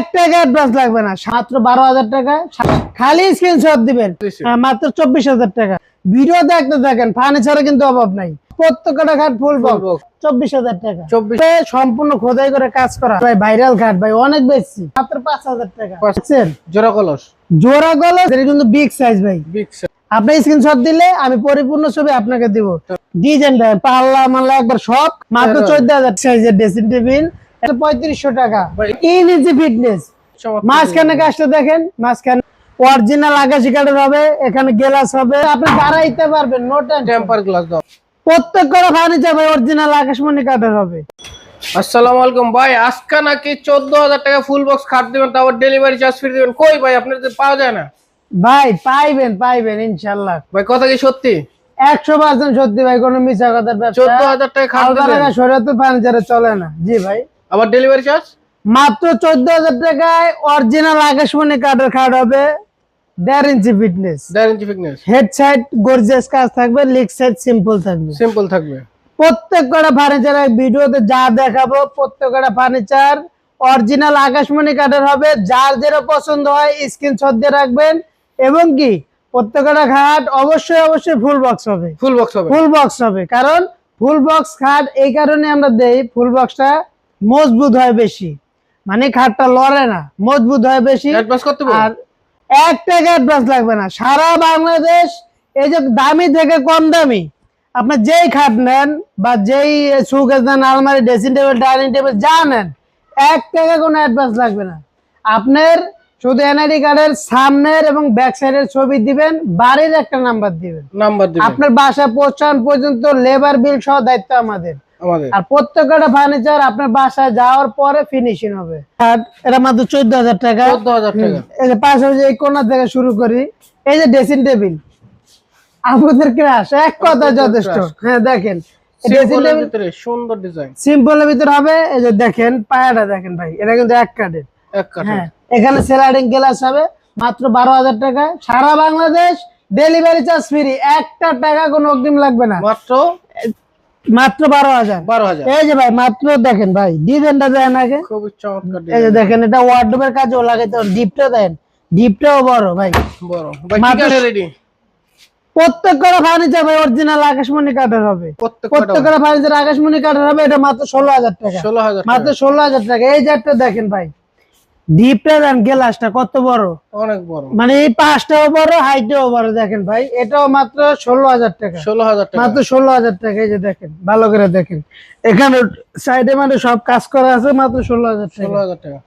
এক টাকা অ্যাডভান্স লাগবে না, মাত্র 12,000 টাকা। খালি স্ক্রিনশট দিবেন, মাত্র 24,000 টাকা। ভিডিও দেখতে থাকেন, ফার্নিচারে কিন্তু অভাব নাই। প্রত্যেকটা খাট ফুল বক্স 24,000 টাকা। সম্পূর্ণ খোদাই করে কাজ করা ভাই, ভাইরাল খাট ভাই, অনেক বেশি, মাত্র 5,000 টাকা। জোড়া কলস, জোড়া কলস, এটা কিন্তু বিগ সাইজ ভাই। Big size. আপনি স্ক্রিনশট দিলে আমি পরিপূর্ণ ছবি আপনাকে দিব। ডিজাইন দেন, পাল্লা মাল্লা একবার সব, মাত্র 14,000 সাইজের ড্রেসিং টেবিল, 3500 টাকা। Easy fitness. মাঝখানে কাজটা দেখেন, মাঝখানে অরিজিনাল আকাশি কাঠের হবে, এখানে গ্লাস হবে, আপনি দাঁড়াইতে পারবেন, নো টেম্পার গ্লাস দাও। প্রত্যেকটা ফার্নিচার ভাই অরিজিনাল আকাশমণি কাঠের হবে। আসসালামু আলাইকুম ভাই, আজকে নাকি 14,000 টাকা ফুল বক্স খাট দিবেন, তারপর ডেলিভারি চার্জ ফ্রি দিবেন। কই ভাই, আপনাদের পাওয়া যায় না? ভাই পাইবেন ইনশাআল্লাহ। ভাই কথা কি সত্যি? 100% সত্যি ভাই, কোনো মিছা কথার ব্যবসা। 14,000 টাকা খাট দিবেন, শরীয়তে ফার্নিচারে চলে না। জি ভাই। আবার ডেলিভারি চার্জ মাত্র 14,000 টাকায় অরিজিনাল আকাশমণি কাঠের খাট হবে, 1.5 ইঞ্চি ফিটনেস। 1.5 ইঞ্চি ফিটনেস, হেড সাইড গর্জিয়াস কাজ থাকবে, লেগ সাইড সিম্পল থাকবে। সিম্পল থাকবে। প্রত্যেকটা ফার্নিচার ভিডিওতে যা দেখাবো, প্রত্যেকটা ফার্নিচার অরিজিনাল আকাশমণি কাঠের হবে। যার যেটা পছন্দ হয় স্ক্রিনশট দিয়ে রাখবেন। এবং কি প্রত্যেকটা খাট অবশ্যই ফুল বক্স হবে। ফুল বক্স হবে, ফুল বক্স হবে, কারণ ফুল বক্স খাট এই কারণে আমরা দেই, ফুল বক্সটা মজবুত হয় বেশি, মানে খাটটা লড়ে না, মজবুত হয় বেশি। অ্যাডভান্স করতে বল, আর 1 টাকা অ্যাডভান্স লাগবে না। সারা বাংলাদেশ, এই যে দামি থেকে কম দামি, আপনি যেই খাট নেন বা যেই শোকেস নেন, আলমারি, ড্রেসিং টেবিল, ডাইনিং টেবিল যা নেন, 1 টাকা কোনো অ্যাডভান্স লাগবে না। আপনার শুধু এনআইডি কার্ডের সামনের এবং ব্যাক সাইডের ছবি দিবেন, বাড়ির একটা নাম্বার দিবেন, আপনার বাসা পৌঁছানো পর্যন্ত লেবার বিল সহ দায়িত্ব আমাদের। আর প্রত্যেকটা ফার্নিচার আপনার বাসায় যাওয়ার পরে ফিনিশিং হবে। এটা মাত্র 14,000 টাকা। 14,000 টাকা। এই যে পাশে এই কোণা থেকে শুরু করি, এই যে ড্রেসিং টেবিল, আপনাদের ক্রাশ এক কথা যথেষ্ট। হ্যাঁ দেখেন, সুন্দর ডিজাইন, সিম্পলের ভিতরে হবে। এই যে দেখেন পায়াটা দেখেন ভাই, এটা কিন্তু এক কাঠের। হ্যাঁ, এখানে স্লাইডিং গ্লাস হবে, মাত্র 12,000 টাকা। সারা বাংলাদেশ ডেলিভারি চার্জ ফ্রি, 1 টাকা কোনো অগ্রিম লাগবে না। মাত্র 12,000। এই যে ভাই মাত্র দেখেন ভাই, ডিজাইনটা দেন আগে, খুবই চমৎকার। এই যে দেখেন, এটা ওয়ার্ডরোবের কাজেও লাগাইতে পারেন। ডিপটা দেন, ডিপটাও বড় ভাই, বড় ভাই। কি কাঠের রেডি? প্রত্যেকটা ফার্নিচার ভাই অরিজিনাল আকাশমণি কাঠের হবে। প্রত্যেকটা ফার্নিচার আকাশমণি কাঠের হবে। এটা মাত্র 16,000 টাকা। মাত্র 16,000 টাকা। এই যে একটা দেখেন ভাই, ডিপটা দেন, গ্লাসটা কত বড়, অনেক বড়, মানে এই পাশটাও বড়, হাইটটাও বড়। দেখেন ভাই, এটাও মাত্র 16,000 টাকা। 16,000 টাকা, মাত্র 16,000 টাকা। এই যে দেখেন, ভালো করে দেখেন, এখানে সাইডে মানে সব কাজ করা আছে, মাত্র 16,000 টাকা। 16,000 টাকা।